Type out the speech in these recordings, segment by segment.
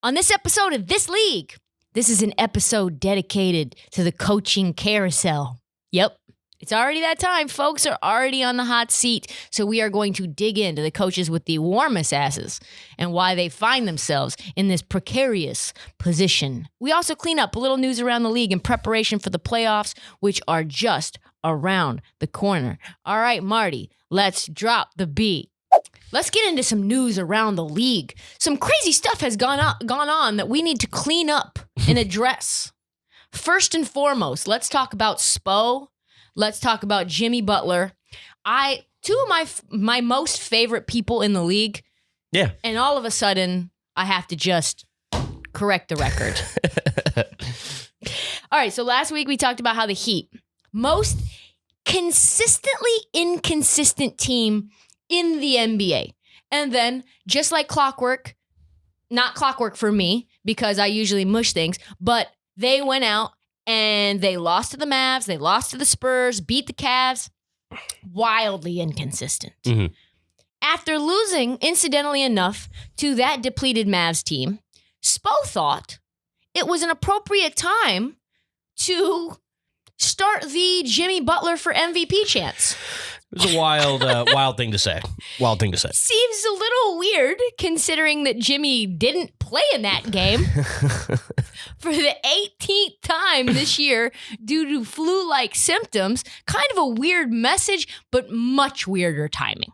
On this episode of This League, this is an episode dedicated to the coaching carousel. Yep, it's already that time. Folks are already on the hot seat. So we are going to dig into the coaches with the warmest asses and why they find themselves in this precarious position. We also clean up a little news around the league in preparation for the playoffs, which are just around the corner. All right, Marty, let's drop the beat. Let's get into some news around the league. Some crazy stuff has gone on that we need to clean up and address. First and foremost, let's talk about Spo. Let's talk about Jimmy Butler. Two of my most favorite people in the league. Yeah. And all of a sudden, I have to just correct the record. All right, so last week we talked about how the Heat, most consistently inconsistent team in the NBA. And then, just like clockwork, not clockwork for me, because I usually mush things, but they went out and they lost to the Mavs, they lost to the Spurs, beat the Cavs. Wildly inconsistent. Mm-hmm. After losing, incidentally enough, to that depleted Mavs team, Spo thought it was an appropriate time to start the Jimmy Butler for MVP chance. It was a wild thing to say. Wild thing to say. Seems a little weird considering that Jimmy didn't play in that game for the 18th time this year due to flu-like symptoms. Kind of a weird message, but much weirder timing.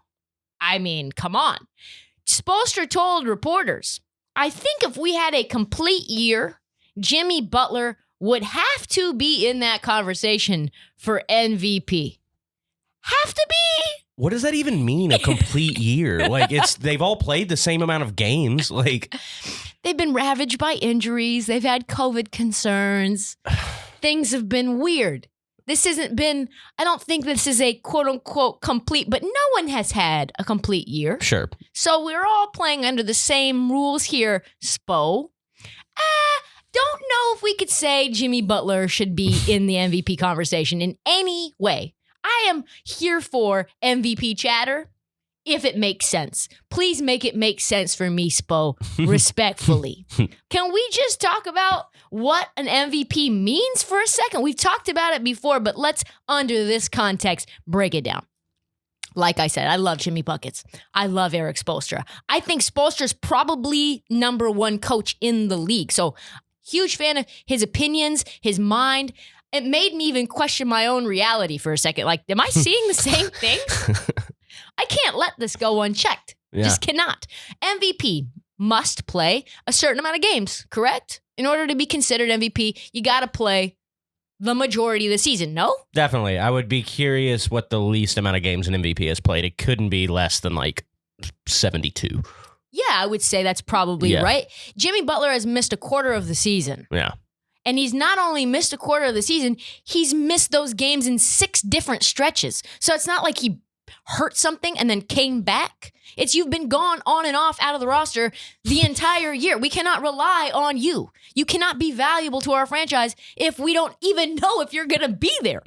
I mean, come on. Spoelstra told reporters, I think if we had a complete year, Jimmy Butler would have to be in that conversation for MVP. Have to be? What does that even mean, a complete year? Like, they've all played the same amount of games. Like, they've been ravaged by injuries. They've had COVID concerns. Things have been weird. This hasn't been, I don't think this is a quote unquote complete, but no one has had a complete year. Sure. So we're all playing under the same rules here, Spo. Don't know if we could say Jimmy Butler should be in the MVP conversation in any way. I am here for MVP chatter if it makes sense. Please make it make sense for me, Spo, respectfully. Can we just talk about what an MVP means for a second? We've talked about it before, but let's, under this context, break it down. Like I said, I love Jimmy Buckets. I love Erik Spoelstra. I think Spoelstra's probably number one coach in the league. So huge fan of his opinions, his mind. It made me even question my own reality for a second. Like, am I seeing the same things? I can't let this go unchecked. Yeah. Just cannot. MVP must play a certain amount of games, correct? In order to be considered MVP, you got to play the majority of the season, no? Definitely. I would be curious what the least amount of games an MVP has played. It couldn't be less than like 72. Yeah, I would say that's probably right. Jimmy Butler has missed a quarter of the season. Yeah. And he's not only missed a quarter of the season, he's missed those games in 6 different stretches. So it's not like he hurt something and then came back. It's you've been gone on and off out of the roster the entire year. We cannot rely on you. You cannot be valuable to our franchise if we don't even know if you're going to be there.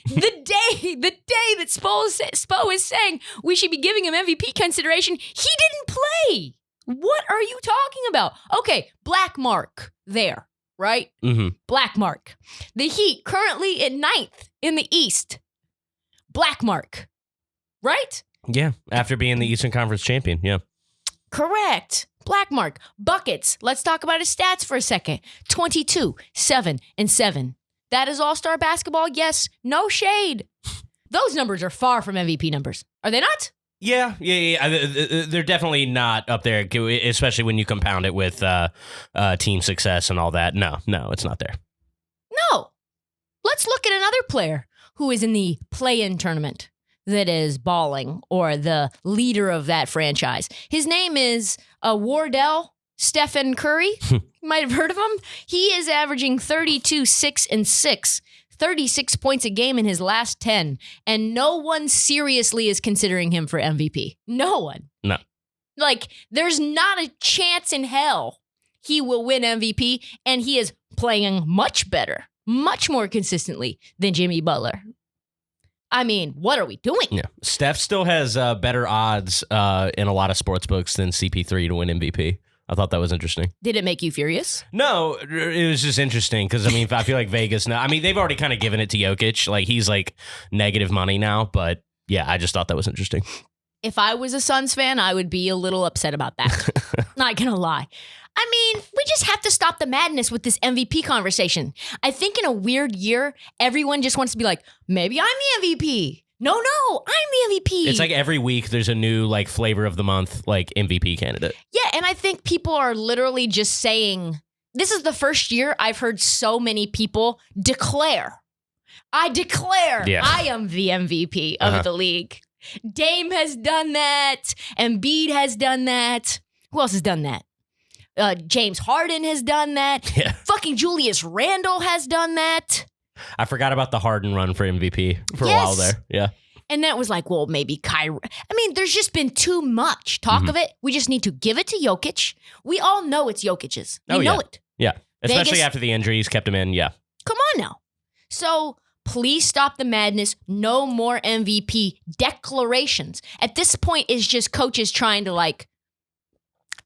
The day that Spo is saying we should be giving him MVP consideration, he didn't play. What are you talking about? Okay, black mark there. Right? Mm-hmm. Black mark. The Heat currently at 9th in the East. Black mark. Right? Yeah. After being the Eastern Conference champion. Yeah. Correct. Black mark. Buckets. Let's talk about his stats for a second. 22, 7, and 7. That is all-star basketball. Yes. No shade. Those numbers are far from MVP numbers. Are they not? Yeah. They're definitely not up there, especially when you compound it with team success and all that. No, it's not there. No. Let's look at another player who is in the play-in tournament that is balling, or the leader of that franchise. His name is Wardell Stephen Curry. You might have heard of him. He is averaging 32, 6, and 6. 36 points a game in his last 10, and no one seriously is considering him for MVP. No one. No. Like, there's not a chance in hell he will win MVP, and he is playing much better, much more consistently than Jimmy Butler. I mean, what are we doing? Yeah. Steph still has better odds in a lot of sports books than CP3 to win MVP. I thought that was interesting. Did it make you furious? No, it was just interesting because, I mean, I feel like Vegas now, I mean, they've already kind of given it to Jokic. Like, he's like negative money now. But yeah, I just thought that was interesting. If I was a Suns fan, I would be a little upset about that. Not going to lie. I mean, we just have to stop the madness with this MVP conversation. I think in a weird year, everyone just wants to be like, maybe I'm the MVP. No, I'm the MVP. It's like every week there's a new like flavor of the month, like MVP candidate. Yeah, and I think people are literally just saying, this is the first year I've heard so many people declare. I declare I am the MVP of the league. Dame has done that. Embiid has done that. Who else has done that? James Harden has done that. Yeah. Fucking Julius Randle has done that. I forgot about the Harden run for MVP for a while there. Yeah. And that was like, well, maybe Kyrie. I mean, there's just been too much talk of it. We just need to give it to Jokic. We all know it's Jokic's. We know it. Yeah. Especially Vegas, after the injuries kept him in. Yeah. Come on now. So please stop the madness. No more MVP declarations. At this point, it's just coaches trying to like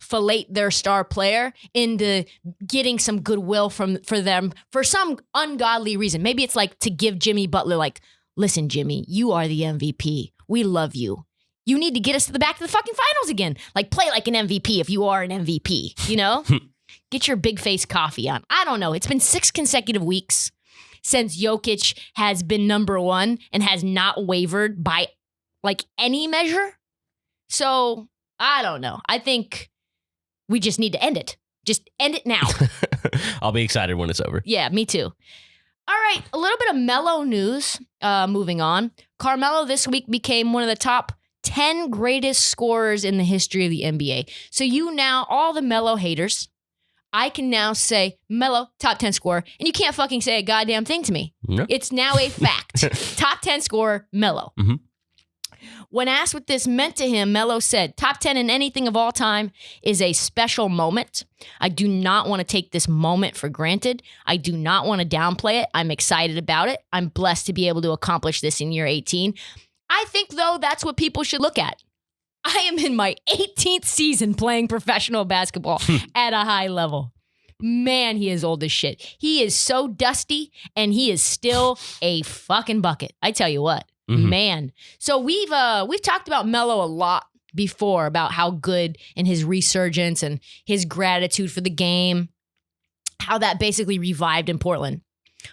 fillet their star player into getting some goodwill for them for some ungodly reason. Maybe it's like to give Jimmy Butler like, listen, Jimmy, you are the MVP. We love you. You need to get us to the back of the fucking finals again. Like, play like an MVP if you are an MVP, you know? Get your big face coffee on. I don't know. It's been 6 consecutive weeks since Jokic has been number one and has not wavered by like any measure. So I don't know. I think we just need to end it. Just end it now. I'll be excited when it's over. Yeah, me too. All right, a little bit of Melo news. Moving on. Carmelo this week became one of the top 10 greatest scorers in the history of the NBA. So you now, all the Melo haters, I can now say Melo, top 10 scorer, and you can't fucking say a goddamn thing to me. No. It's now a fact. Top 10 scorer, Melo. Mm-hmm. When asked what this meant to him, Melo said, top 10 in anything of all time is a special moment. I do not want to take this moment for granted. I do not want to downplay it. I'm excited about it. I'm blessed to be able to accomplish this in year 18. I think, though, that's what people should look at. I am in my 18th season playing professional basketball at a high level. Man, he is old as shit. He is so dusty, and he is still a fucking bucket. I tell you what. Mm-hmm. Man. So we've talked about Melo a lot before about how good and his resurgence and his gratitude for the game, how that basically revived in Portland.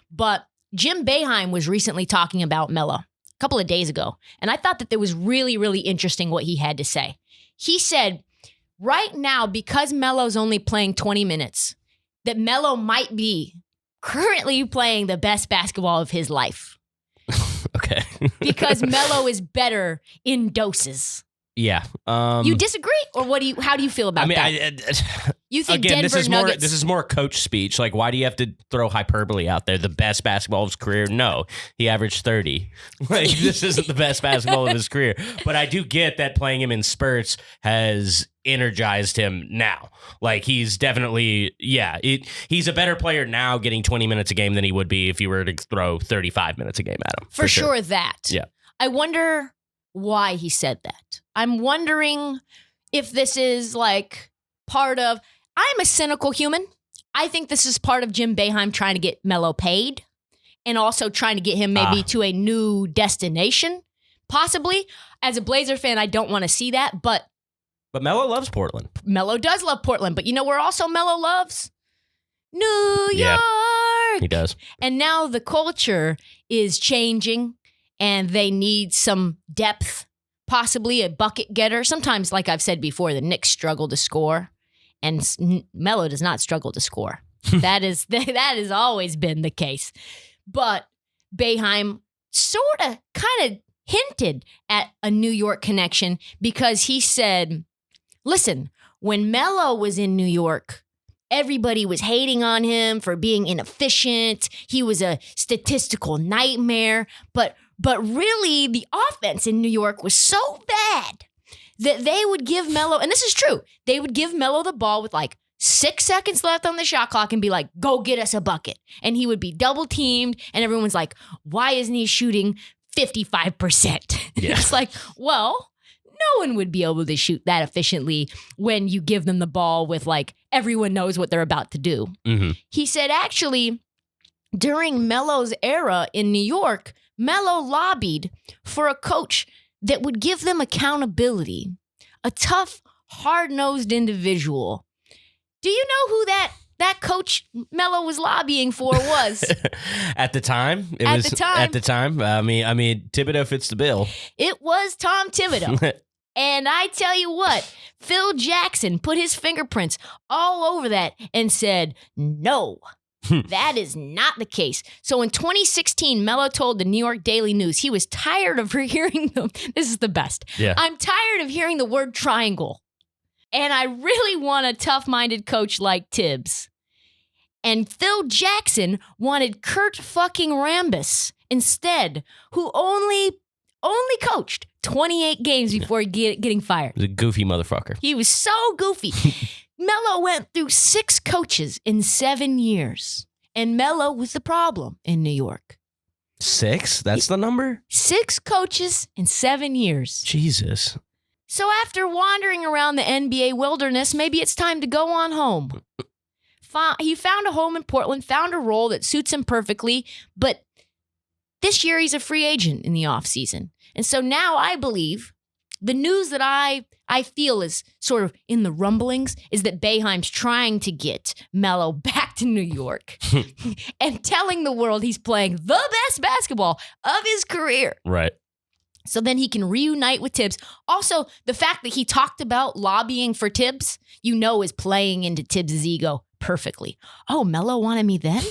But Jim Boeheim was recently talking about Melo a couple of days ago, and I thought that it was really, really interesting what he had to say. He said, right now, because Melo's only playing 20 minutes, that Melo might be currently playing the best basketball of his life. Okay. Because Melo is better in doses. Yeah. You disagree, or how do you feel about that? You think again, Denver Nuggets? This is more coach speech. Like, why do you have to throw hyperbole out there? The best basketball of his career? No, he averaged 30. Like, this isn't the best basketball of his career. But I do get that playing him in spurts has energized him now. Like, he's definitely, he's a better player now getting 20 minutes a game than he would be if you were to throw 35 minutes a game at him. For sure that. Yeah. I wonder why he said that. I'm wondering if this is like part of, I'm a cynical human. I think this is part of Jim Boeheim trying to get Melo paid and also trying to get him maybe to a new destination, possibly. As a Blazer fan, I don't want to see that, but Melo loves Portland. Melo does love Portland, but you know where also Melo loves? New York. He does. And now the culture is changing and they need some depth, possibly a bucket getter. Sometimes, like I've said before, the Knicks struggle to score, and Melo does not struggle to score. that has always been the case. But Boeheim sort of kind of hinted at a New York connection because he said, listen, when Melo was in New York, everybody was hating on him for being inefficient. He was a statistical nightmare. But really, the offense in New York was so bad that they would give Melo, and this is true, they would give Melo the ball with like 6 seconds left on the shot clock and be like, go get us a bucket. And he would be double teamed, and everyone's like, why isn't he shooting 55%? Yeah. It's like, well, no one would be able to shoot that efficiently when you give them the ball with like everyone knows what they're about to do. Mm-hmm. He said actually during Melo's era in New York, Melo lobbied for a coach that would give them accountability, a tough, hard-nosed individual. Do you know who that coach Melo was lobbying for was? At the time? At the time. I mean, Thibodeau fits the bill. It was Tom Thibodeau. And I tell you what, Phil Jackson put his fingerprints all over that and said, no, that is not the case. So in 2016, Melo told the New York Daily News he was tired of hearing them. This is the best. Yeah. I'm tired of hearing the word triangle. And I really want a tough-minded coach like Tibbs. And Phil Jackson wanted Kurt fucking Rambis instead, who only coached 28 games before getting fired. He's a goofy motherfucker. He was so goofy. Melo went through 6 coaches in 7 years. And Melo was the problem in New York. 6? That's the number? 6 coaches in 7 years. Jesus. So after wandering around the NBA wilderness, maybe it's time to go on home. He found a home in Portland, found a role that suits him perfectly, but this year he's a free agent in the offseason. And so now I believe the news that I feel is sort of in the rumblings is that Boeheim's trying to get Melo back to New York and telling the world he's playing the best basketball of his career. Right. So then he can reunite with Tibbs. Also, the fact that he talked about lobbying for Tibbs, is playing into Tibbs' ego perfectly. Oh, Melo wanted me then?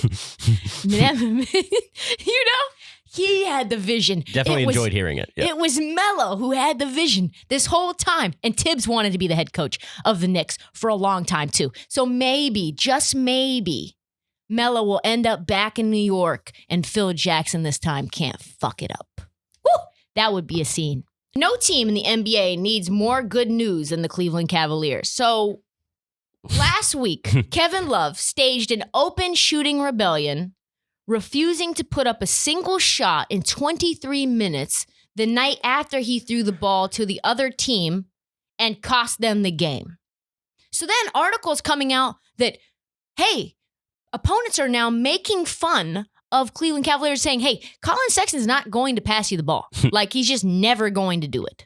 He had the vision. Definitely enjoyed hearing it. Yeah. It was Melo who had the vision this whole time. And Tibbs wanted to be the head coach of the Knicks for a long time, too. So maybe, just maybe, Melo will end up back in New York and Phil Jackson this time can't fuck it up. Woo! That would be a scene. No team in the NBA needs more good news than the Cleveland Cavaliers. So last week, Kevin Love staged an open shooting rebellion, refusing to put up a single shot in 23 minutes the night after he threw the ball to the other team and cost them the game. So then articles coming out that, hey, opponents are now making fun of Cleveland Cavaliers saying, hey, Colin Sexton's not going to pass you the ball. Like, he's just never going to do it.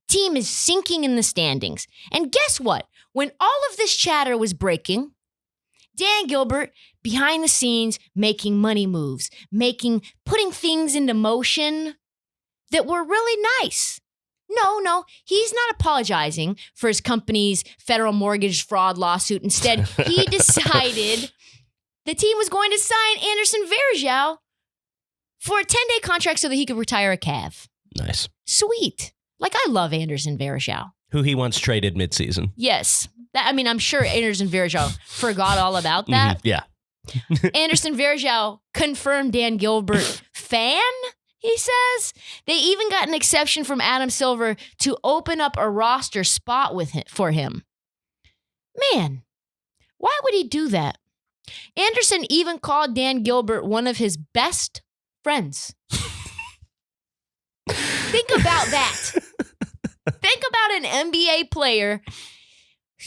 Team is sinking in the standings. And guess what? When all of this chatter was breaking, Dan Gilbert, behind the scenes, making money moves, putting things into motion that were really nice. No, he's not apologizing for his company's federal mortgage fraud lawsuit. Instead, he decided the team was going to sign Anderson Varejao for a 10-day contract so that he could retire a Cav. Nice. Sweet. Like, I love Anderson Varejao. Who he once traded midseason. Yes. I'm sure Anderson Varejao forgot all about that. Yeah. Anderson Varejao confirmed Dan Gilbert fan, he says. They even got an exception from Adam Silver to open up a roster spot for him. Man, why would he do that? Anderson even called Dan Gilbert one of his best friends. Think about that. Think about an NBA player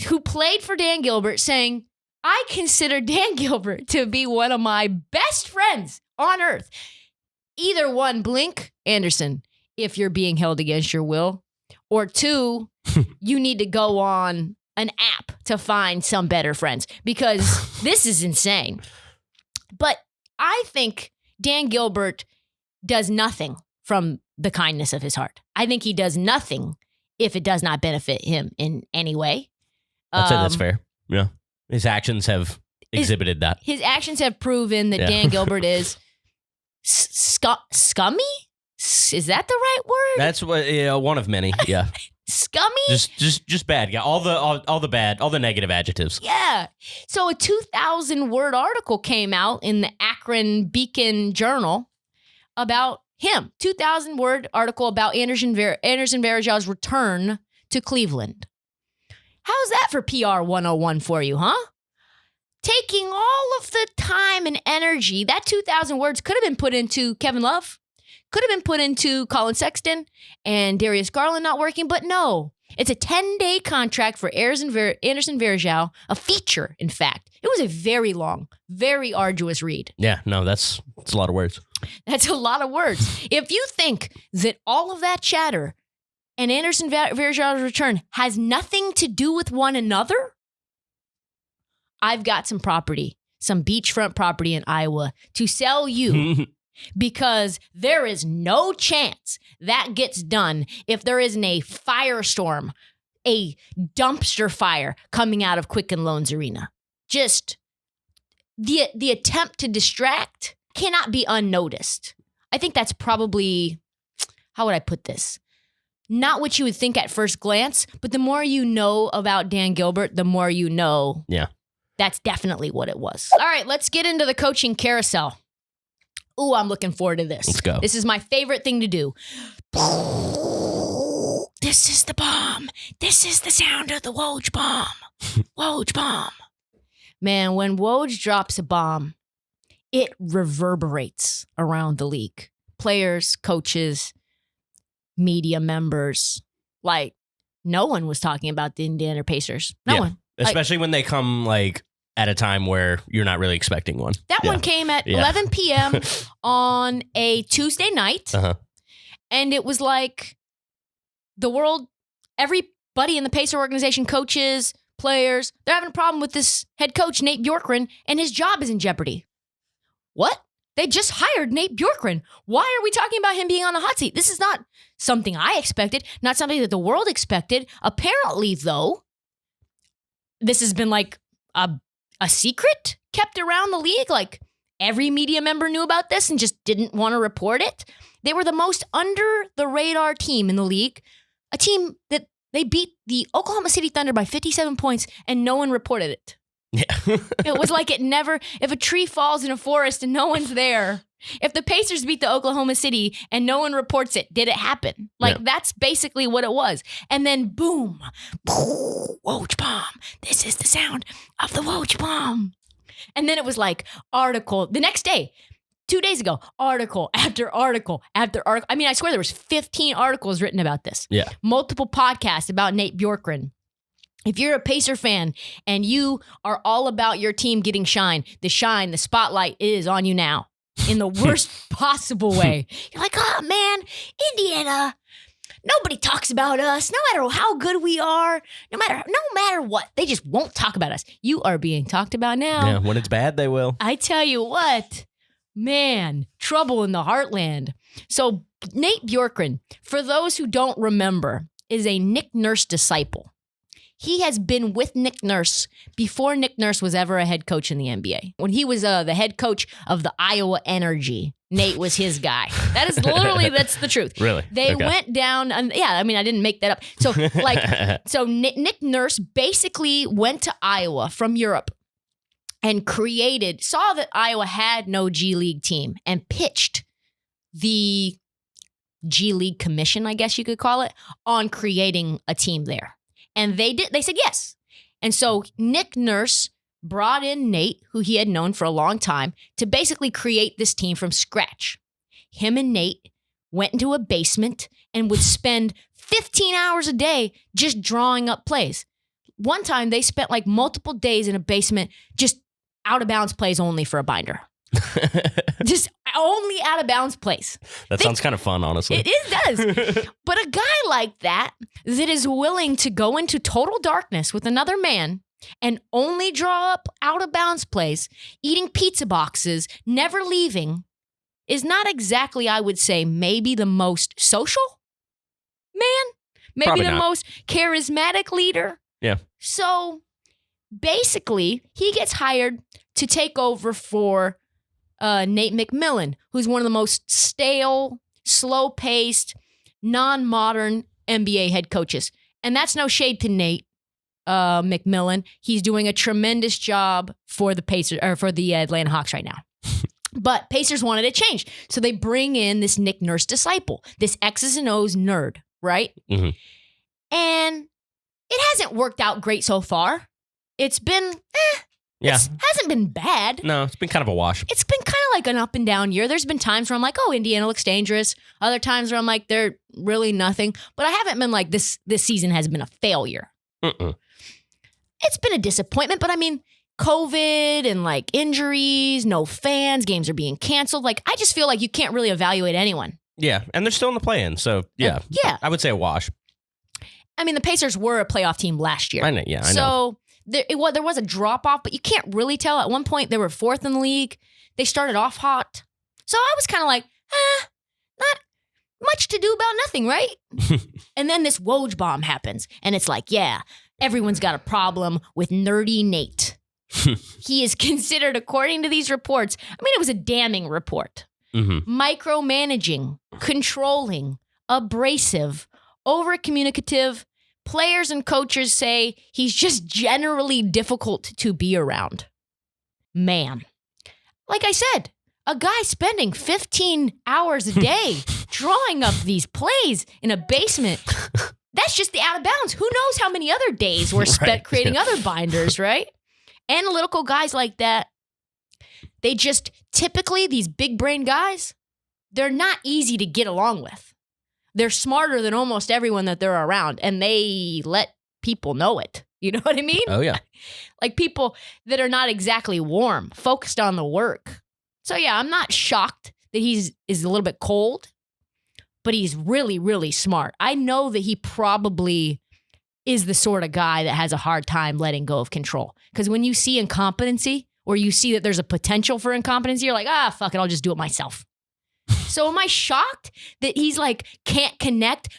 who played for Dan Gilbert saying, I consider Dan Gilbert to be one of my best friends on earth. Either one, blink, Anderson, if you're being held against your will, or 2, you need to go on an app to find some better friends because this is insane. But I think Dan Gilbert does nothing from the kindness of his heart. I think he does nothing if it does not benefit him in any way. I'd say that's fair. Yeah. His actions have exhibited that. His actions have proven that Dan Gilbert is scummy? Is that the right word? That's what one of many. Yeah. Scummy? Just bad. Yeah. All the bad, all the negative adjectives. Yeah. So a 2,000-word article came out in the Akron Beacon Journal about him. 2,000-word article about Anderson Varejao's return to Cleveland. How's that for PR 101 for you, huh? Taking all of the time and energy, that 2,000 words could have been put into Kevin Love, Could have been put into Colin Sexton and Darius Garland not working, but no. It's a 10-day contract for Anderson Varejao, a feature, in fact. It was a very long, very arduous read. Yeah, no, that's a lot of words. That's a lot of words. If you think that all of that chatter and Anderson Varejao's return has nothing to do with one another, I've got some property, some beachfront property in Iowa to sell you because there is no chance that gets done if there isn't a firestorm, a dumpster fire coming out of Quicken Loans Arena. Just the attempt to distract cannot be unnoticed. I think that's probably, how would I put this? Not what you would think at first glance, but the more you know about Dan Gilbert, the more you know. Yeah. That's definitely what it was. All right, let's get into the coaching carousel. Ooh, I'm looking forward to this. Let's go. This is my favorite thing to do. This is the bomb. This is the sound of the Woj bomb. Woj bomb. Man, when Woj drops a bomb, it reverberates around the league. Players, coaches, media members. Like, no one was talking about the Indiana Pacers. No one. Especially when they come, like, at a time where you're not really expecting one. That one came at 11 p.m. on a Tuesday night. And it was like the world, everybody in the Pacer organization, coaches, players, they're having a problem with this head coach, Nate Bjorkgren, and his job is in jeopardy. What? They just hired Nate Bjorkgren. Why are we talking about him being on the hot seat? This is not something I expected, not something that the world expected. Apparently, though, this has been like a secret kept around the league. Like every media member knew about this and just didn't want to report it. They were the most under the radar team in the league, a team that they beat the Oklahoma City Thunder by 57 points and no one reported it. Yeah. It was like if a tree falls in a forest and no one's there, if the Pacers beat the Oklahoma City and no one reports it, did it happen? Like that's basically what it was. And then boom, Woj bomb. This is the sound of the Woj bomb. And then it was like article the next day, 2 days ago, article after article after article. I mean, I swear there was 15 articles written about this. Yeah. Multiple podcasts about Nate Bjorkgren. If you're a Pacer fan and you are all about your team getting the spotlight is on you now in the worst possible way. You're like, oh man, Indiana, nobody talks about us, no matter how good we are, no matter what. They just won't talk about us. You are being talked about now. Yeah, when it's bad, they will. I tell you what, man, trouble in the heartland. So Nate Bjorkgren, for those who don't remember, is a Nick Nurse disciple. He has been with Nick Nurse before Nick Nurse was ever a head coach in the NBA. When he was the head coach of the Iowa Energy, Nate was his guy. That is literally, that's the truth. Really? They went down, and I mean, I didn't make that up. So Nick Nurse basically went to Iowa from Europe and saw that Iowa had no G League team and pitched the G League Commission, I guess you could call it, on creating a team there. And they said yes. And so Nick Nurse brought in Nate, who he had known for a long time, to basically create this team from scratch. Him and Nate went into a basement and would spend 15 hours a day just drawing up plays. One time they spent like multiple days in a basement just out of bounds plays only for a binder. Just only out of bounds plays. That sounds kind of fun, honestly. It does. But a guy like that is willing to go into total darkness with another man and only draw up out of bounds plays, eating pizza boxes, never leaving, is not exactly, I would say, maybe the most social man, maybe Probably the not. most charismatic leader. Yeah. So basically, he gets hired to take over for Nate McMillan, who's one of the most stale, slow-paced, non-modern NBA head coaches. And that's no shade to Nate McMillan. He's doing a tremendous job for the Pacers or for the Atlanta Hawks right now. But Pacers wanted it changed. So they bring in this Nick Nurse disciple, this X's and O's nerd, right? Mm-hmm. And it hasn't worked out great so far. It's been Yeah. It hasn't been bad. No, it's been kind of a wash. It's been kind of like an up and down year. There's been times where I'm like, oh, Indiana looks dangerous. Other times where I'm like, they're really nothing. But I haven't been like, this season has been a failure. It's been a disappointment, but I mean, COVID and like injuries, no fans, games are being canceled. Like, I just feel like you can't really evaluate anyone. Yeah, and they're still in the play-in, so yeah. I would say a wash. I mean, the Pacers were a playoff team last year. I know, yeah, I know. So there was a drop-off, but you can't really tell. At one point, they were 4th in the league. They started off hot. So I was kind of like, not much to do about nothing, right? And then this Woj bomb happens, and it's like, yeah, everyone's got a problem with nerdy Nate. He is considered, according to these reports, I mean, it was a damning report. Micromanaging, controlling, abrasive, over-communicative. Players and coaches say he's just generally difficult to be around. Man, like I said, a guy spending 15 hours a day drawing up these plays in a basement, that's just the out of bounds. Who knows how many other days were spent creating other binders, right? Analytical guys like that, they just typically, these big brain guys, they're not easy to get along with. They're smarter than almost everyone that they're around, and they let people know it. You know what I mean? Oh, yeah. Like people that are not exactly warm, focused on the work. So, yeah, I'm not shocked that is a little bit cold, but he's really, really smart. I know that he probably is the sort of guy that has a hard time letting go of control. Because when you see incompetency, or you see that there's a potential for incompetency, you're like, fuck it, I'll just do it myself. So am I shocked that he's like can't connect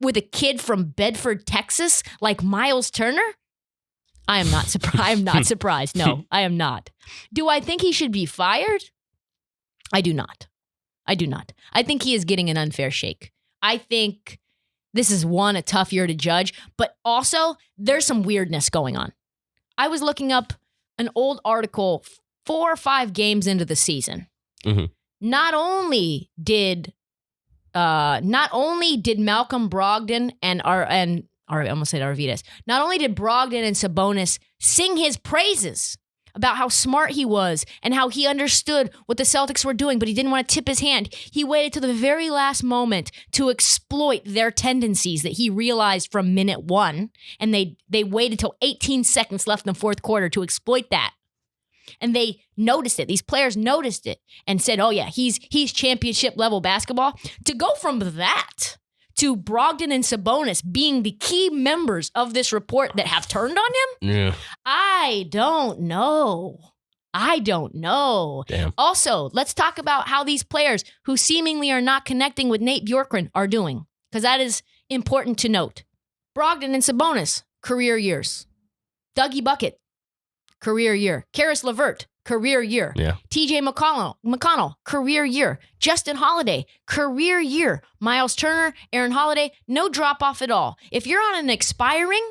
with a kid from Bedford, Texas, like Miles Turner? I am not surprised. I am not surprised. No, I am not. Do I think he should be fired? I do not. I do not. I think he is getting an unfair shake. I think this is a tough year to judge, but also there's some weirdness going on. I was looking up an old article 4 or 5 games into the season. Not only did Malcolm Brogdon and I almost said Arvidas. Not only did Brogdon and Sabonis sing his praises about how smart he was and how he understood what the Celtics were doing, but he didn't want to tip his hand. He waited to the very last moment to exploit their tendencies that he realized from minute 1. And they waited till 18 seconds left in the fourth quarter to exploit that. And they noticed it. These players noticed it and said, oh, yeah, he's championship level basketball. To go from that to Brogdon and Sabonis being the key members of this report that have turned on him? Yeah. I don't know. Damn. Also, let's talk about how these players who seemingly are not connecting with Nate Bjorkgren are doing, because that is important to note. Brogdon and Sabonis, career years. Dougie Bucket, career year. Karis LeVert, career year. Yeah. TJ McConnell, career year. Justin Holiday, career year. Miles Turner, Aaron Holiday, no drop off at all. If you're on an expiring,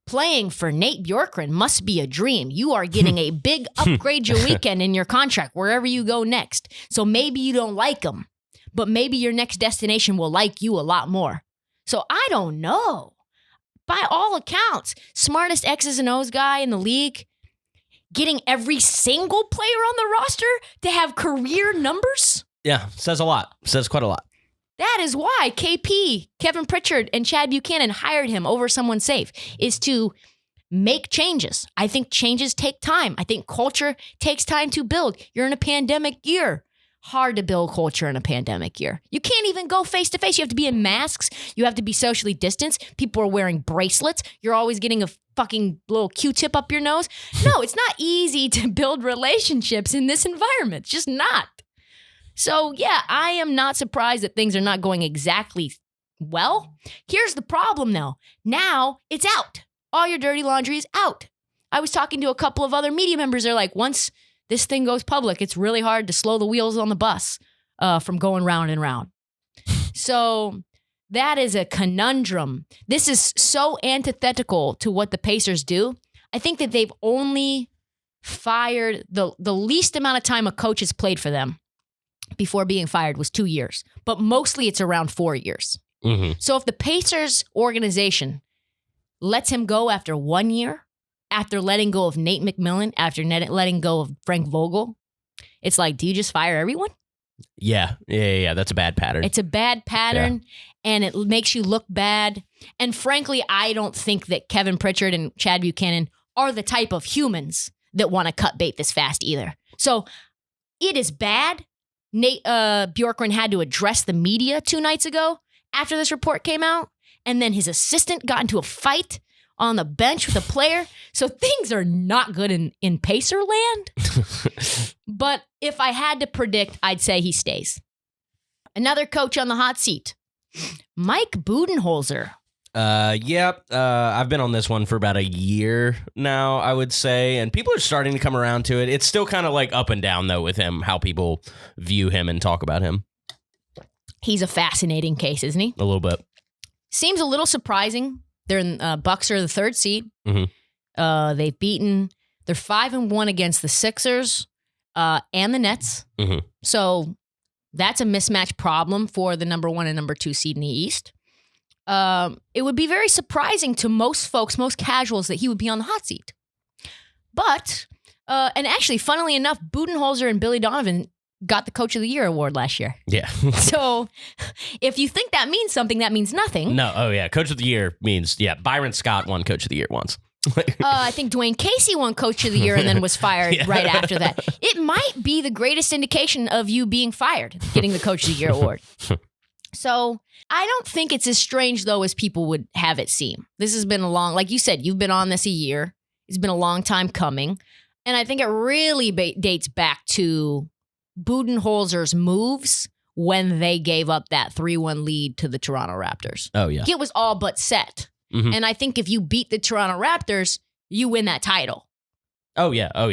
playing for Nate Bjorkgren must be a dream. You are getting a big upgrade your weekend in your contract wherever you go next. So maybe you don't like him, but maybe your next destination will like you a lot more. So I don't know. By all accounts, smartest X's and O's guy in the league, getting every single player on the roster to have career numbers? Yeah, says a lot. Says quite a lot. That is why KP, Kevin Pritchard, and Chad Buchanan hired him over someone safe, is to make changes. I think changes take time. I think culture takes time to build. You're in a pandemic year. Hard to build culture in a pandemic year. You can't even go face to face. You have to be in masks. You have to be socially distanced. People are wearing bracelets. You're always getting a fucking little Q-tip up your nose. No, it's not easy to build relationships in this environment. It's just not. So yeah, I am not surprised that things are not going exactly well. Here's the problem though. Now it's out. All your dirty laundry is out. I was talking to a couple of other media members. They're like, once this thing goes public, it's really hard to slow the wheels on the bus from going round and round. So that is a conundrum. This is so antithetical to what the Pacers do. I think that they've only fired the least amount of time a coach has played for them before being fired was 2 years, but mostly it's around 4 years. So if the Pacers organization lets him go after 1 year, after letting go of Nate McMillan, after letting go of Frank Vogel, it's like, do you just fire everyone? Yeah. That's a bad pattern. It's a bad pattern, and it makes you look bad. And frankly, I don't think that Kevin Pritchard and Chad Buchanan are the type of humans that want to cut bait this fast either. So it is bad. Nate Bjorkgren had to address the media 2 nights ago after this report came out, and then his assistant got into a fight on the bench with a player. So things are not good in Pacer land. But if I had to predict, I'd say he stays. Another coach on the hot seat, Mike Budenholzer. I've been on this one for about a year now, I would say, and people are starting to come around to it. It's still kind of like up and down, though, with him, how people view him and talk about him. He's a fascinating case, isn't he? A little bit. Seems a little surprising. They're in Bucks are the 3rd seed. Mm-hmm. They're 5-1 against the Sixers and the Nets. Mm-hmm. So that's a mismatch problem for the number 1 and number 2 seed in the East. It would be very surprising to most folks, most casuals, that he would be on the hot seat. But, and actually, funnily enough, Budenholzer and Billy Donovan got the Coach of the Year award last year. Yeah. So if you think that means something, that means nothing. No. Oh, yeah. Coach of the Year means, Byron Scott won Coach of the Year once. I think Dwayne Casey won Coach of the Year and then was fired right after that. It might be the greatest indication of you being fired, getting the Coach of the Year award. So I don't think it's as strange, though, as people would have it seem. This has been a long, like you said, you've been on this a year. It's been a long time coming. And I think it really dates back to Budenholzer's moves when they gave up that 3-1 lead to the Toronto Raptors. Oh, yeah. It was all but set. Mm-hmm. And I think if you beat the Toronto Raptors, you win that title. Oh, yeah. I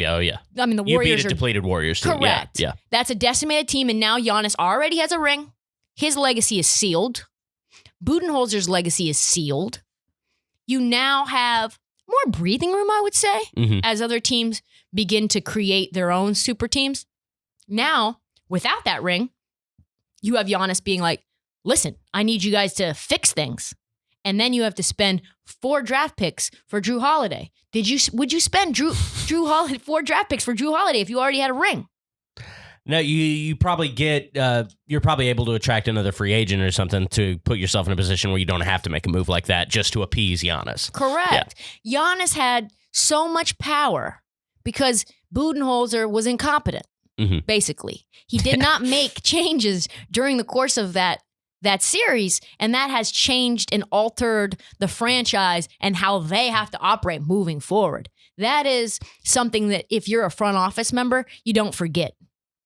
mean, the you Warriors beat a depleted Warriors team. Correct. Yeah. That's a decimated team, and now Giannis already has a ring. His legacy is sealed. Budenholzer's legacy is sealed. You now have more breathing room, I would say, as other teams begin to create their own super teams. Now, without that ring, you have Giannis being like, listen, I need you guys to fix things. And then you have to spend 4 draft picks for Drew Holiday. Would you spend Drew Holiday 4 draft picks for Drew Holiday if you already had a ring? No, you probably get you're probably able to attract another free agent or something to put yourself in a position where you don't have to make a move like that just to appease Giannis. Correct. Yeah. Giannis had so much power because Budenholzer was incompetent. Basically, he did not make changes during the course of that series, and that has changed and altered the franchise and how they have to operate moving forward. That is something that if you're a front office member, you don't forget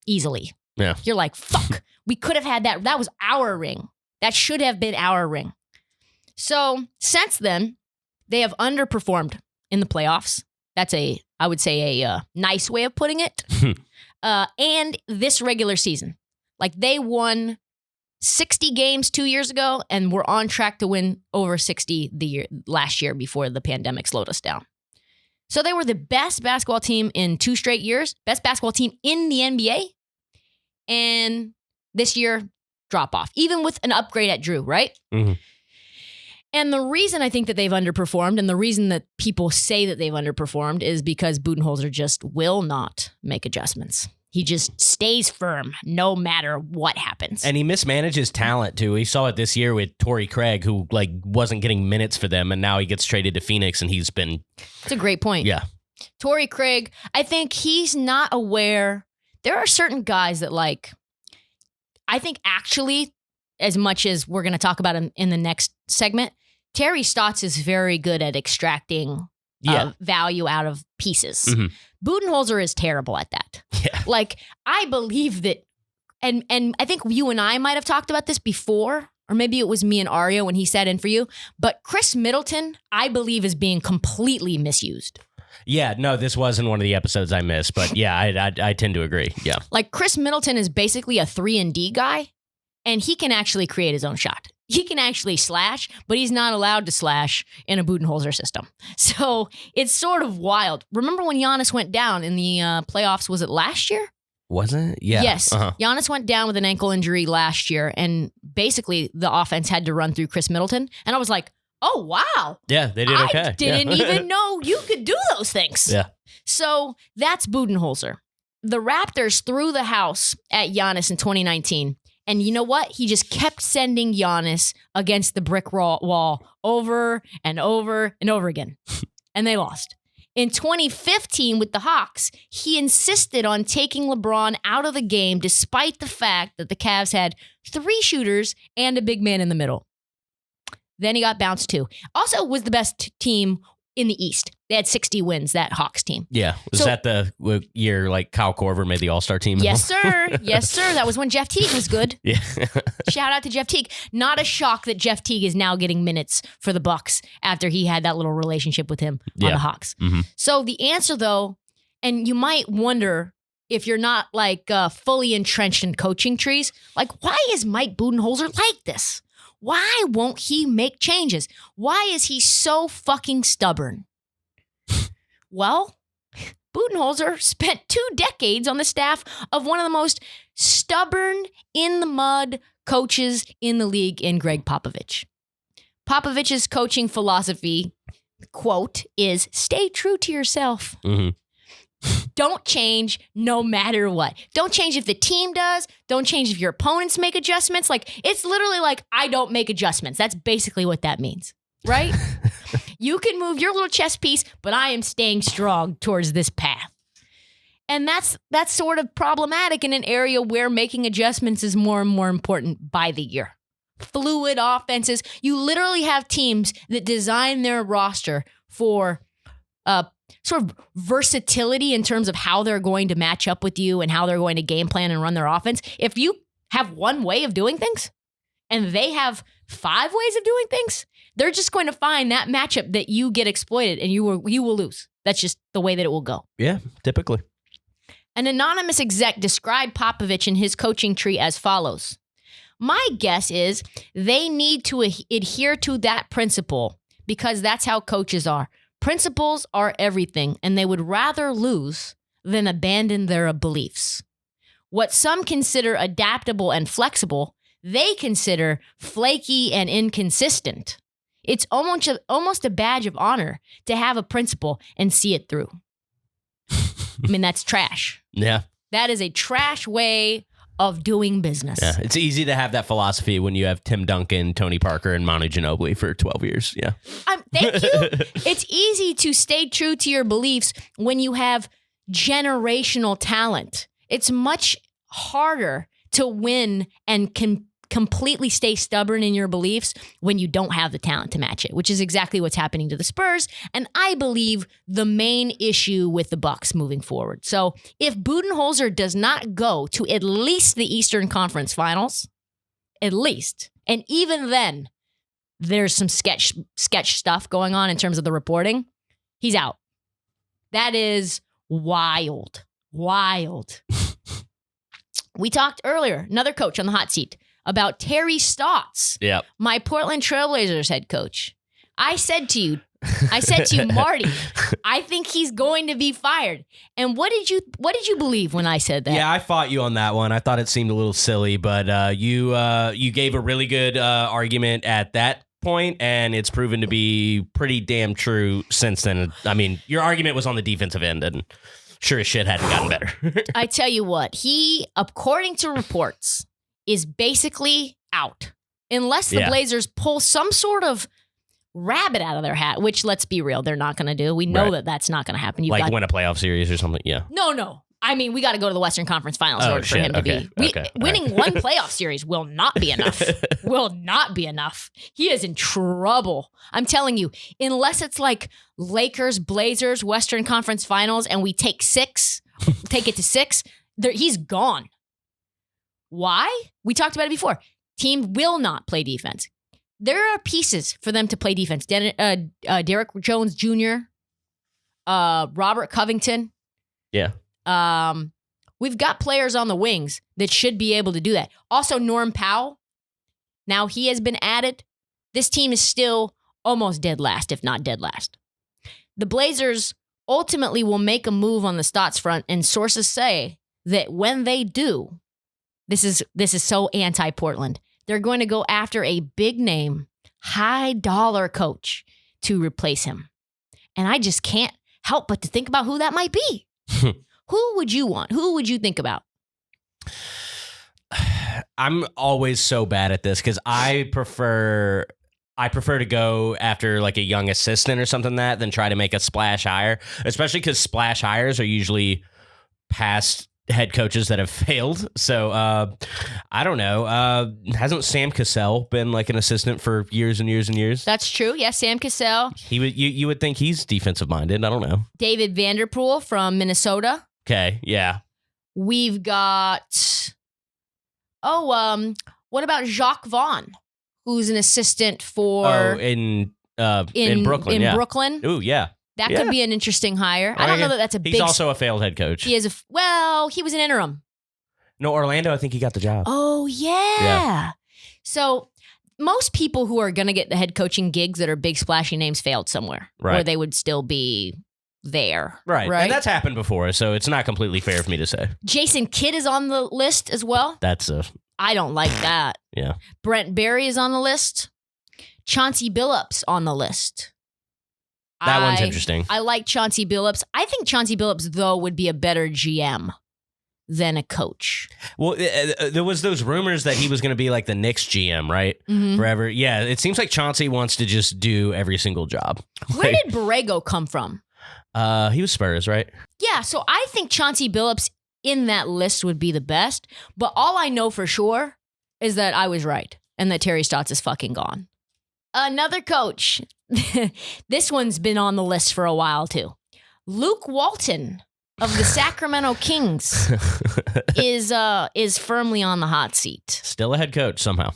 easily. Yeah. You're like, fuck, we could have had that. That was our ring. That should have been our ring. So since then, they have underperformed in the playoffs. That's I would say a nice way of putting it. And this regular season, like they won 60 games 2 years ago, and we're on track to win over 60 last year before the pandemic slowed us down. So they were the best basketball team in 2 straight years, best basketball team in the NBA. And this year, drop off, even with an upgrade at Drew, right? And the reason I think that they've underperformed, and the reason that people say that they've underperformed, is because Budenholzer just will not make adjustments. He just stays firm no matter what happens. And he mismanages talent, too. We saw it this year with Torrey Craig, who wasn't getting minutes for them, and now he gets traded to Phoenix, and he's been... It's a great point. Yeah. Torrey Craig, I think he's not aware. There are certain guys that, I think actually, as much as we're going to talk about him in the next segment, Terry Stotts is very good at extracting value out of pieces. Budenholzer is terrible at that. Yeah. I believe that, and I think you and I might have talked about this before, or maybe it was me and Ario when he sat in for you, but Chris Middleton, I believe, is being completely misused. Yeah, no, this wasn't one of the episodes I missed, but yeah, I tend to agree. Yeah. Chris Middleton is basically a 3-and-D guy, and he can actually create his own shot. He can actually slash, but he's not allowed to slash in a Budenholzer system. So it's sort of wild. Remember when Giannis went down in the playoffs, was it last year? Wasn't it? Yeah. Yes. Giannis went down with an ankle injury last year, and basically the offense had to run through Chris Middleton. And I was like, Oh, wow. Yeah, they did okay. I didn't even know you could do those things. Yeah. So that's Budenholzer. The Raptors threw the house at Giannis in 2019. And you know what? He just kept sending Giannis against the brick wall over and over and over again. And they lost. In 2015 with the Hawks, he insisted on taking LeBron out of the game despite the fact that the Cavs had 3 shooters and a big man in the middle. Then he got bounced too. Also was the best team in the East. They had 60 wins, that Hawks team. Yeah. Was that the year like Kyle Korver made the All-Star team? Yes, sir. Yes, sir. That was when Jeff Teague was good. Yeah. Shout out to Jeff Teague. Not a shock that Jeff Teague is now getting minutes for the Bucks after he had that little relationship with him on the Hawks. Mm-hmm. So the answer though, and you might wonder if you're not like fully entrenched in coaching trees, like why is Mike Budenholzer like this? Why won't he make changes? Why is he so fucking stubborn? Well, Budenholzer spent 2 decades on the staff of one of the most stubborn, in-the-mud coaches in the league in Greg Popovich. Popovich's coaching philosophy, quote, is stay true to yourself. Mm-hmm. Don't change no matter what. Don't change if the team does. Don't change if your opponents make adjustments. Like, it's literally like, I don't make adjustments. That's basically what that means, right? You can move your little chess piece, but I am staying strong towards this path. And that's sort of problematic in an area where making adjustments is more and more important by the year. Fluid offenses. You literally have teams that design their roster for sort of versatility in terms of how they're going to match up with you and how they're going to game plan and run their offense. If you have one way of doing things and they have 5 ways of doing things, they're just going to find that matchup that you get exploited and you will lose. That's just the way that it will go. Yeah, typically. An anonymous exec described Popovich and his coaching tree as follows. My guess is they need to adhere to that principle because that's how coaches are. Principles are everything, and they would rather lose than abandon their beliefs. What some consider adaptable and flexible, they consider flaky and inconsistent. It's almost a badge of honor to have a principle and see it through. I mean, that's trash. Yeah. That is a trash way of doing business. Yeah, it's easy to have that philosophy when you have Tim Duncan, Tony Parker, and Manu Ginobili for 12 years. Yeah. Thank you. It's easy to stay true to your beliefs when you have generational talent. It's much harder to win and completely stay stubborn in your beliefs when you don't have the talent to match it, which is exactly what's happening to the Spurs. And I believe the main issue with the Bucks moving forward. So if Budenholzer does not go to at least the Eastern Conference Finals, at least, and even then, there's some sketch stuff going on in terms of the reporting, he's out. That is wild. Wild. We talked earlier, another coach on the hot seat, about Terry Stotts, my Portland Trailblazers head coach. I said to you, Marty, I think he's going to be fired. And what did you believe when I said that? Yeah, I fought you on that one. I thought it seemed a little silly, but you gave a really good argument at that point, and it's proven to be pretty damn true since then. I mean, your argument was on the defensive end, and sure as shit hadn't gotten better. I tell you what, he, according to reports, is basically out. Unless the Blazers pull some sort of rabbit out of their hat, which, let's be real, they're not going to do. We know that that's not going to happen. Win a playoff series or something, yeah. No. I mean, we got to go to the Western Conference Finals in order for him to be. Winning one playoff series will not be enough. Will not be enough. He is in trouble. I'm telling you, unless it's like Lakers, Blazers, Western Conference Finals, and we take it to 6, he's gone. Why? We talked about it before. Team will not play defense. There are pieces for them to play defense. Derrick Jones Jr., Robert Covington. Yeah. We've got players on the wings that should be able to do that. Also, Norm Powell. Now he has been added. This team is still almost dead last, if not dead last. The Blazers ultimately will make a move on the Stotts front, and sources say that when they do, this is so anti-Portland. They're going to go after a big name, high-dollar coach to replace him. And I just can't help but to think about who that might be. Who would you want? Who would you think about? I'm always so bad at this because I prefer to go after like a young assistant or something than try to make a splash hire, especially because splash hires are usually past head coaches that have failed. So I don't know. Hasn't Sam Cassell been like an assistant for years and years and years? That's true. Yeah, Sam Cassell. You would think he's defensive minded. I don't know. David Vanderpool from Minnesota. Okay, yeah. We've got what about Jacques Vaughn, who's an assistant for in Brooklyn. Brooklyn. Ooh, yeah. That could be an interesting hire. I don't know that that's a big... He's also a failed head coach. He was an interim. No, Orlando, I think he got the job. Oh, yeah. So most people who are going to get the head coaching gigs that are big splashy names failed somewhere. Right. Where they would still be there. Right. And that's happened before, so it's not completely fair for me to say. Jason Kidd is on the list as well. I don't like that. Yeah. Brent Barry is on the list. Chauncey Billups on the list. That one's interesting. I like Chauncey Billups. I think Chauncey Billups, though, would be a better GM than a coach. Well, there was those rumors that he was going to be like the Knicks GM, right? Mm-hmm. Forever. Yeah, it seems like Chauncey wants to just do every single job. Where did Borrego come from? He was Spurs, right? Yeah, so I think Chauncey Billups in that list would be the best. But all I know for sure is that I was right and that Terry Stotts is fucking gone. Another coach. This one's been on the list for a while, too. Luke Walton of the Sacramento Kings is firmly on the hot seat. Still a head coach somehow.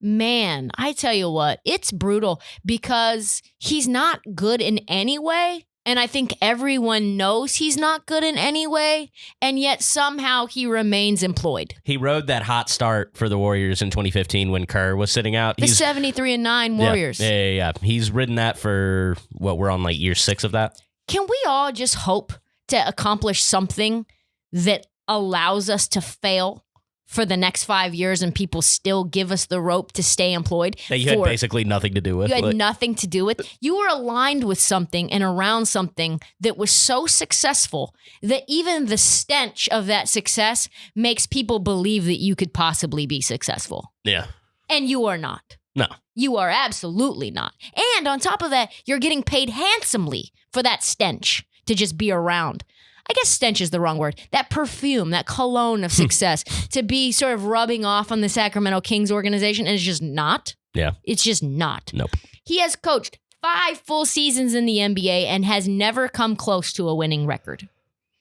Man, I tell you what, it's brutal because he's not good in any way. And I think everyone knows he's not good in any way, and yet somehow he remains employed. He rode that hot start for the Warriors in 2015 when Kerr was sitting out. The 73-9 Warriors. Yeah. He's ridden that for, we're on like year 6 of that. Can we all just hope to accomplish something that allows us to fail for the next 5 years and people still give us the rope to stay employed? That you had basically nothing to do with. You had nothing to do with. You were aligned with something and around something that was so successful that even the stench of that success makes people believe that you could possibly be successful. Yeah. And you are not. No. You are absolutely not. And on top of that, you're getting paid handsomely for that stench to just be around. I guess stench is the wrong word. That perfume, that cologne of success to be sort of rubbing off on the Sacramento Kings organization, and it's just not. Yeah. It's just not. Nope. He has coached 5 full seasons in the NBA and has never come close to a winning record.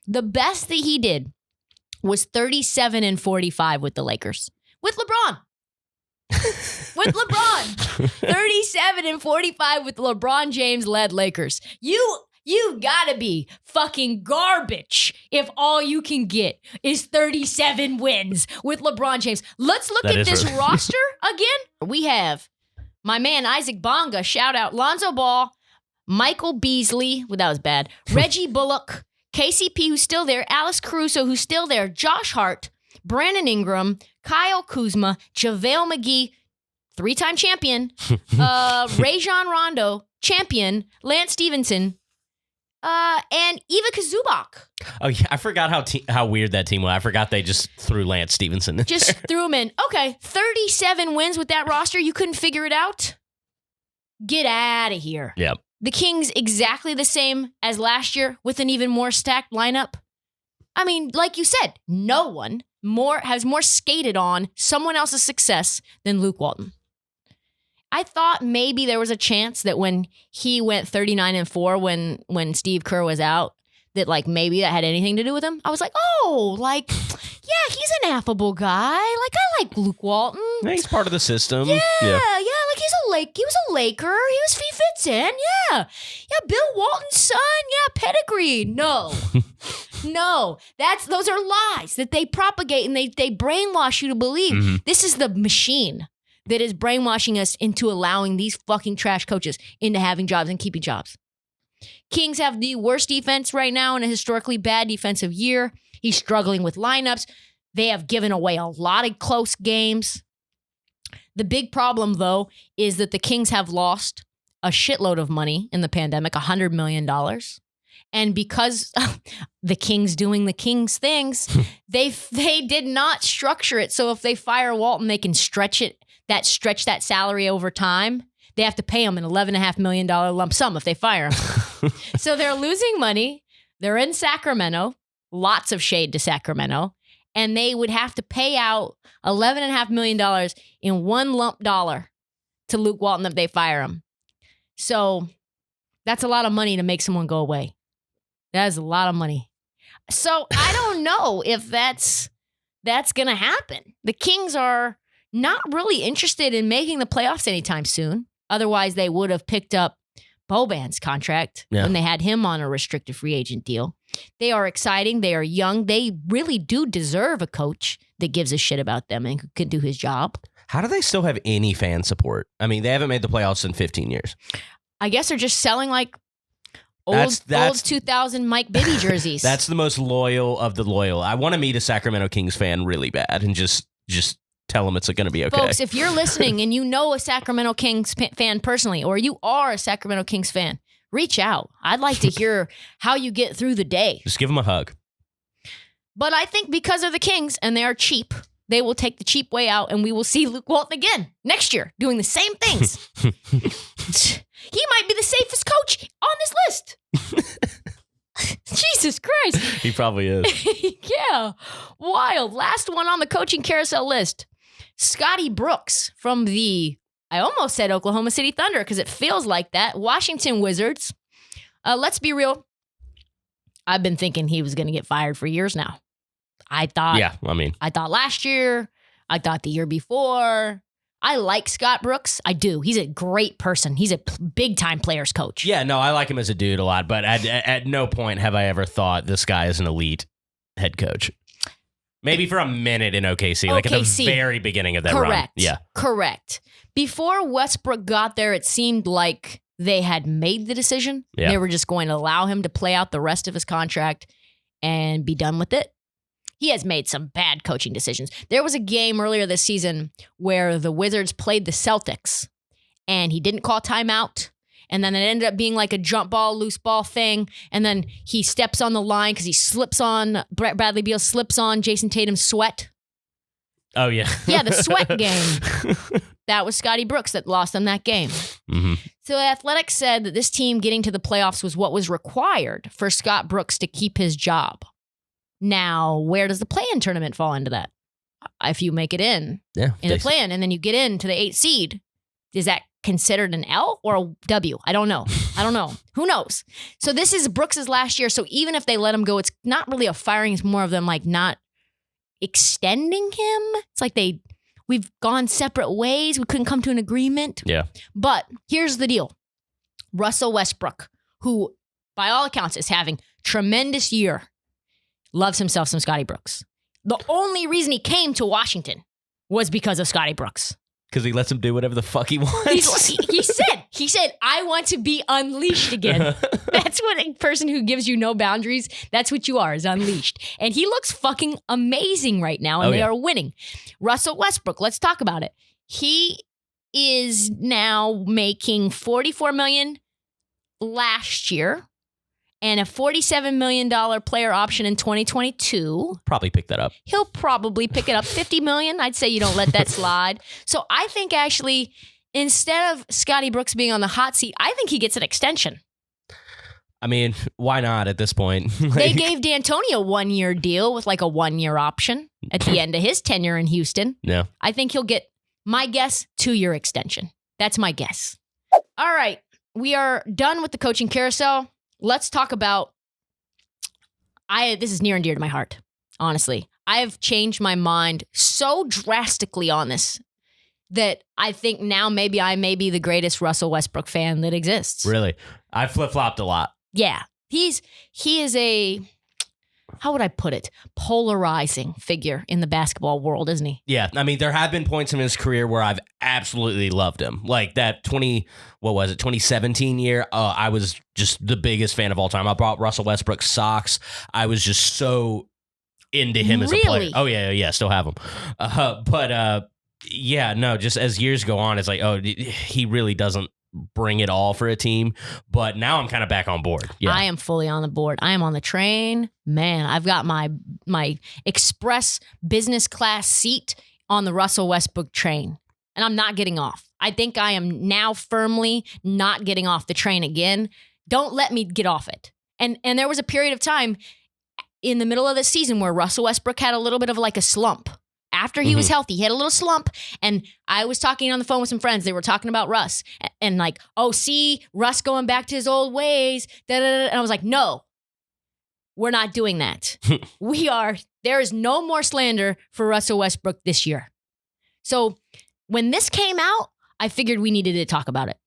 The best that he did was 37-45 with the Lakers. With LeBron. With LeBron. 37-45 with LeBron James-led Lakers. You gotta be fucking garbage if all you can get is 37 wins with LeBron James. Let's look at this roster again. We have my man Isaac Bonga, shout out, Lonzo Ball, Michael Beasley, well, that was bad, Reggie Bullock, KCP, who's still there, Alex Caruso, who's still there, Josh Hart, Brandon Ingram, Kyle Kuzma, JaVale McGee, 3-time champion, Rajon Rondo, champion, Lance Stevenson, and Ivica Zubac. Oh, yeah. I forgot how weird that team was. I forgot they just threw Lance Stevenson in Just threw him in. Okay, 37 wins with that roster. You couldn't figure it out? Get out of here. Yep. The Kings exactly the same as last year with an even more stacked lineup. I mean, like you said, no one has more skated on someone else's success than Luke Walton. I thought maybe there was a chance that when he went 39-4 when Steve Kerr was out, that like maybe that had anything to do with him. I was like, oh, like, yeah, he's an affable guy. Like, I like Luke Walton. Yeah, he's part of the system. Yeah, like he was a Laker. He fits in. Yeah, Bill Walton's son. Yeah, pedigree. No. No, those are lies that they propagate and they brainwash you to believe. Mm-hmm. This is the machine that is brainwashing us into allowing these fucking trash coaches into having jobs and keeping jobs. Kings have the worst defense right now in a historically bad defensive year. He's struggling with lineups. They have given away a lot of close games. The big problem, though, is that the Kings have lost a shitload of money in the pandemic, $100 million. And because the Kings doing the Kings things, they did not structure it. So if they fire Walton, they can stretch that salary over time. They have to pay him an $11.5 million lump sum if they fire him. So they're losing money. They're in Sacramento. Lots of shade to Sacramento. And they would have to pay out $11.5 million in one lump dollar to Luke Walton if they fire him. So that's a lot of money to make someone go away. That is a lot of money. So I don't know if that's going to happen. The Kings are not really interested in making the playoffs anytime soon. Otherwise, they would have picked up Boban's contract when they had him on a restricted free agent deal. They are exciting. They are young. They really do deserve a coach that gives a shit about them and can do his job. How do they still have any fan support? I mean, they haven't made the playoffs in 15 years. I guess they're just selling like old 2000 Mike Bibby jerseys. That's the most loyal of the loyal. I want to meet a Sacramento Kings fan really bad and just tell them it's going to be okay. Folks, if you're listening and you know a Sacramento Kings fan personally, or you are a Sacramento Kings fan, reach out. I'd like to hear how you get through the day. Just give them a hug. But I think because of the Kings and they are cheap, they will take the cheap way out and we will see Luke Walton again next year doing the same things. He might be the safest coach on this list. Jesus Christ. He probably is. Yeah. Wild. Last one on the coaching carousel list. Scotty Brooks from I almost said Oklahoma City Thunder because it feels like that. Washington Wizards. Let's be real. I've been thinking he was going to get fired for years now. I thought last year. I thought the year before. I like Scott Brooks. I do. He's a great person. He's a big-time players coach. Yeah, no, I like him as a dude a lot, but at no point have I ever thought this guy is an elite head coach. Maybe for a minute in OKC, like at the very beginning of that run. Yeah. Correct. Before Westbrook got there, it seemed like they had made the decision. Yeah. They were just going to allow him to play out the rest of his contract and be done with it. He has made some bad coaching decisions. There was a game earlier this season where the Wizards played the Celtics and he didn't call timeout. And then it ended up being like a jump ball, loose ball thing. And then he steps on the line because he slips on, Bradley Beal slips on Jason Tatum's sweat. Oh, yeah. Yeah, the sweat game. That was Scotty Brooks that lost them that game. Mm-hmm. So the Athletic said that this team getting to the playoffs was what was required for Scott Brooks to keep his job. Now, where does the play-in tournament fall into that? If you make it in the play-in and then you get into the 8th seed, is that considered an L or a W? I don't know. Who knows? So this is Brooks's last year. So even if they let him go, it's not really a firing. It's more of them like not extending him. It's like we've gone separate ways. We couldn't come to an agreement. Yeah. But here's the deal. Russell Westbrook, who by all accounts is having tremendous year, loves himself some Scotty Brooks. The only reason he came to Washington was because of Scotty Brooks. Because he lets him do whatever the fuck he wants. He said, I want to be unleashed again. That's what a person who gives you no boundaries, that's what you are, is unleashed. And he looks fucking amazing right now, and they are winning. Russell Westbrook, let's talk about it. He is now making $44 million last year. And a $47 million player option in 2022. Probably pick that up. He'll probably pick it up. $50 million. I'd say you don't let that slide. So I think actually, instead of Scotty Brooks being on the hot seat, I think he gets an extension. I mean, why not at this point? They gave D'Antoni a 1-year deal with like a 1-year option at the end of his tenure in Houston. Yeah. I think he'll get, my guess, 2-year extension. That's my guess. All right. We are done with the coaching carousel. Let's talk about, this is near and dear to my heart, honestly. I have changed my mind so drastically on this that I think now maybe I may be the greatest Russell Westbrook fan that exists. Really? I flip-flopped a lot. Yeah. He is a, how would I put it, polarizing figure in the basketball world, isn't he? Yeah. I mean, there have been points in his career where I've absolutely loved him. Like that 2017 year, I was just the biggest fan of all time. I bought Russell Westbrook socks. I was just so into him as a player. Oh, yeah, still have them. But Yeah, no, just as years go on, it's like, oh, he really doesn't bring it all for a team. But now I'm kind of back on board. Yeah. I am fully on the board. I am on the train. Man, I've got my express business class seat on the Russell Westbrook train, and I'm not getting off. I think I am now firmly not getting off the train again. Don't let me get off it. And there was a period of time in the middle of the season where Russell Westbrook had a little bit of like a slump. After he was healthy, he had a little slump. And I was talking on the phone with some friends. They were talking about Russ. And like, oh, see, Russ going back to his old ways. And I was like, no, we're not doing that. There is no more slander for Russell Westbrook this year. So when this came out, I figured we needed to talk about it.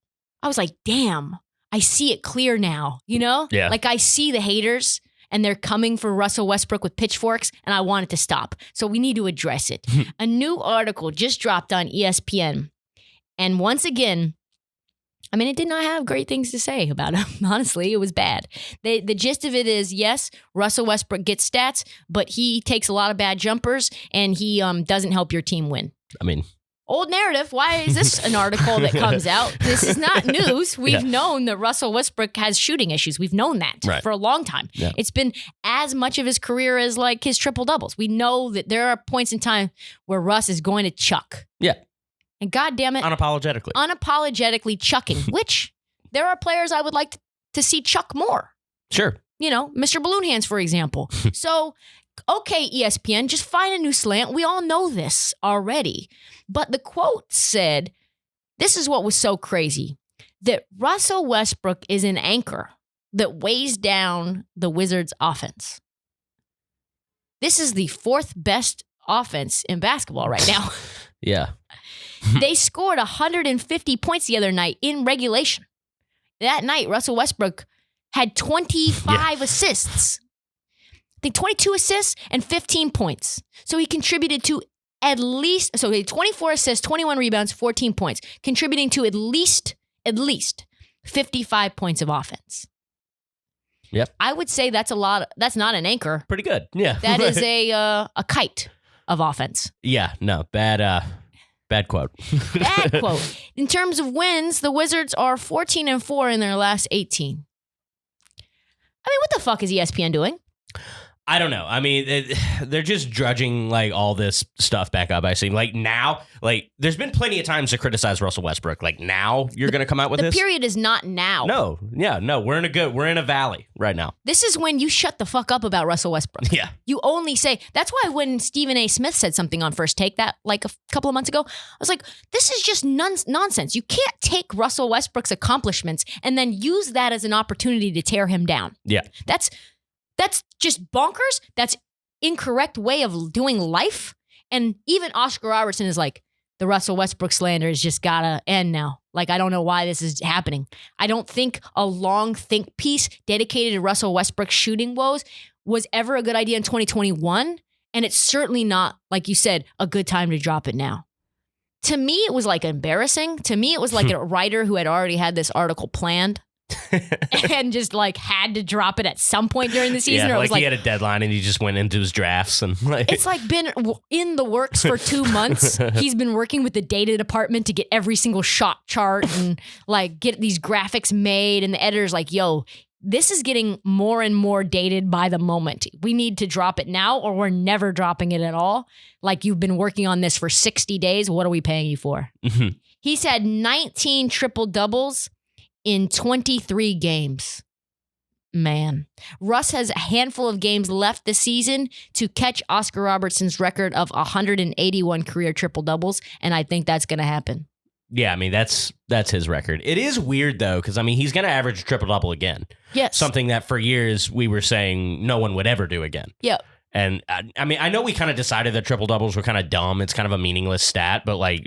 I was like, damn, I see it clear now, you know? Yeah. Like I see the haters and they're coming for Russell Westbrook with pitchforks, and I want it to stop. So we need to address it. A new article just dropped on ESPN. And once again, I mean, it did not have great things to say about him. Honestly, it was bad. The gist of it is, yes, Russell Westbrook gets stats, but he takes a lot of bad jumpers, and he doesn't help your team win. I mean, old narrative. Why is this an article that comes out? This is not news. We've known that Russell Westbrook has shooting issues. We've known that for a long time. Yeah. It's been as much of his career as like his triple doubles. We know that there are points in time where Russ is going to chuck. Yeah. And God damn it. Unapologetically chucking, which there are players I would like to see chuck more. Sure. You know, Mr. Balloon Hands, for example. So, okay, ESPN, just find a new slant. We all know this already. But the quote said, this is what was so crazy, that Russell Westbrook is an anchor that weighs down the Wizards' offense. This is the fourth best offense in basketball right now. Yeah. They scored 150 points the other night in regulation. That night, Russell Westbrook had 25 assists. I think 22 assists and 15 points. So he contributed to he had 24 assists, 21 rebounds, 14 points, contributing to at least 55 points of offense. Yep. I would say that's a lot. That's not an anchor. Pretty good. Yeah. That is a kite of offense. Yeah. No, bad quote. Bad quote. In terms of wins, the Wizards are 14-4 in their last 18. I mean, what the fuck is ESPN doing? I don't know. I mean, they're just drudging like all this stuff back up. I see. Like now, like there's been plenty of times to criticize Russell Westbrook. Like now, you're going to come out with this. The period is not now. No, yeah, no. We're in a valley right now. This is when you shut the fuck up about Russell Westbrook. Yeah. You only say. That's why when Stephen A. Smith said something on First Take that like a couple of months ago, I was like, this is just nonsense. You can't take Russell Westbrook's accomplishments and then use that as an opportunity to tear him down. Yeah. That's just bonkers. That's incorrect way of doing life. And even Oscar Robertson is like, the Russell Westbrook slander has just gotta end now. Like, I don't know why this is happening. I don't think a long think piece dedicated to Russell Westbrook's shooting woes was ever a good idea in 2021. And it's certainly not, like you said, a good time to drop it now. To me, it was like embarrassing. To me, it was like a writer who had already had this article planned. And just like had to drop it at some point during the season. Yeah, or it was like he had a deadline and he just went into his drafts and like it's like been in the works for 2 months. He's been working with the data department to get every single shot chart and like get these graphics made. And the editor's like, yo, this is getting more and more dated by the moment. We need to drop it now or we're never dropping it at all. Like, you've been working on this for 60 days. What are we paying you for? Mm-hmm. He's had 19 triple doubles in 23 games. Man. Russ has a handful of games left this season to catch Oscar Robertson's record of 181 career triple doubles, and I think that's going to happen. Yeah, I mean, that's his record. It is weird, though, because, I mean, he's going to average a triple-double again. Yes. Something that for years we were saying no one would ever do again. Yep. And, I mean, I know we kind of decided that triple-doubles were kind of dumb. It's kind of a meaningless stat, but, like,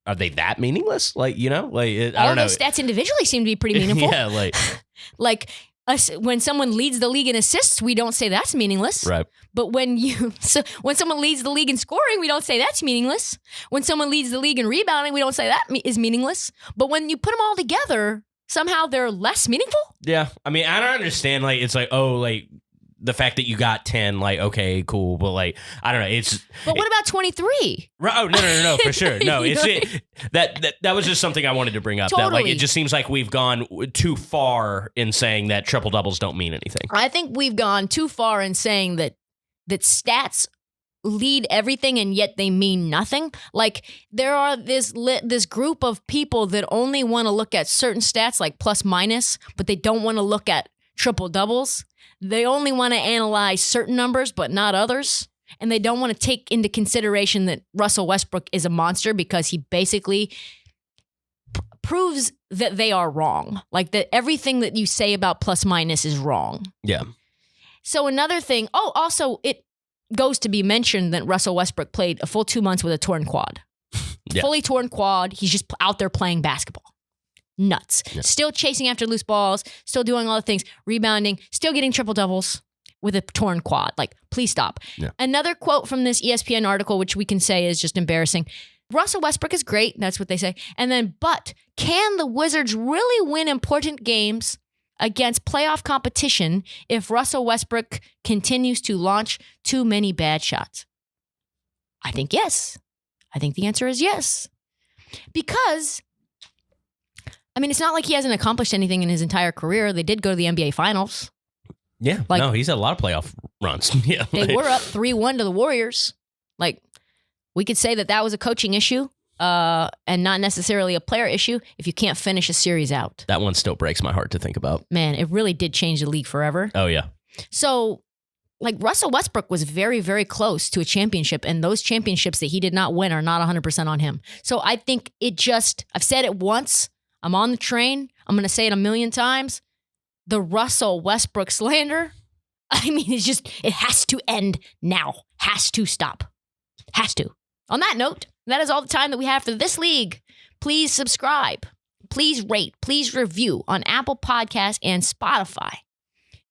are they that meaningless? Like, you know? Like, I don't know. All the stats individually seem to be pretty meaningful. Yeah, like... When someone leads the league in assists, we don't say that's meaningless. Right. But when someone leads the league in scoring, we don't say that's meaningless. When someone leads the league in rebounding, we don't say that is meaningless. But when you put them all together, somehow they're less meaningful. Yeah. I mean, I don't understand. Like, it's like, oh, like the fact that you got 10, like, okay, cool. But like, I don't know. But what about 23? Oh, no, for sure. No, that was just something I wanted to bring up. Totally. That, like, it just seems like we've gone too far in saying that triple doubles don't mean anything. I think we've gone too far in saying that stats lead everything and yet they mean nothing. Like, there are this group of people that only want to look at certain stats like plus minus, but they don't want to look at triple doubles. They only want to analyze certain numbers but not others, and they don't want to take into consideration that Russell Westbrook is a monster because he basically proves that they are wrong. Like, that everything that you say about plus minus is wrong. Yeah. So another thing, also it goes to be mentioned that Russell Westbrook played a full 2 months with a torn quad. Yeah. Fully torn quad. He's just out there playing basketball. Nuts. Yeah. Still chasing after loose balls, still doing all the things, rebounding, still getting triple doubles with a torn quad. Like, please stop. Yeah. Another quote from this ESPN article, which we can say is just embarrassing. Russell Westbrook is great. That's what they say. And then, but can the Wizards really win important games against playoff competition if Russell Westbrook continues to launch too many bad shots? I think yes. I think the answer is yes. Because, I mean, it's not like he hasn't accomplished anything in his entire career. They did go to the NBA Finals. Yeah, like, no, he's had a lot of playoff runs. Yeah, they were up 3-1 to the Warriors. Like, we could say that was a coaching issue and not necessarily a player issue if you can't finish a series out. That one still breaks my heart to think about. Man, it really did change the league forever. Oh, yeah. So, like, Russell Westbrook was very, very close to a championship, and those championships that he did not win are not 100% on him. So I think I've said it once. I'm on the train. I'm going to say it a million times. The Russell Westbrook slander, I mean, it has to end now. Has to stop. Has to. On that note, that is all the time that we have for this league. Please subscribe. Please rate. Please review on Apple Podcasts and Spotify.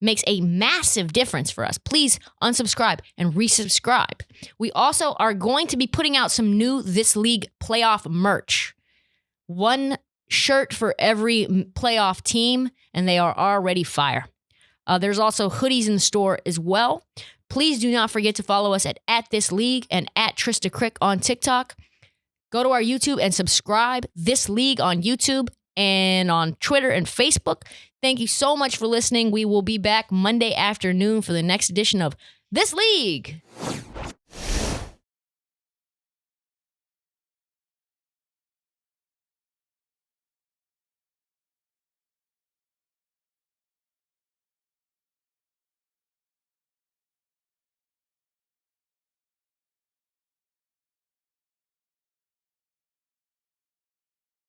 Makes a massive difference for us. Please unsubscribe and resubscribe. We also are going to be putting out some new This League playoff merch. One shirt for every playoff team, and they are already fire. There's also hoodies in the store as well. Please do not forget to follow us at This League and at Trysta Krick on TikTok. Go to our YouTube and subscribe. This League on YouTube and on Twitter and Facebook. Thank you so much for listening. We will be back Monday afternoon for the next edition of This League.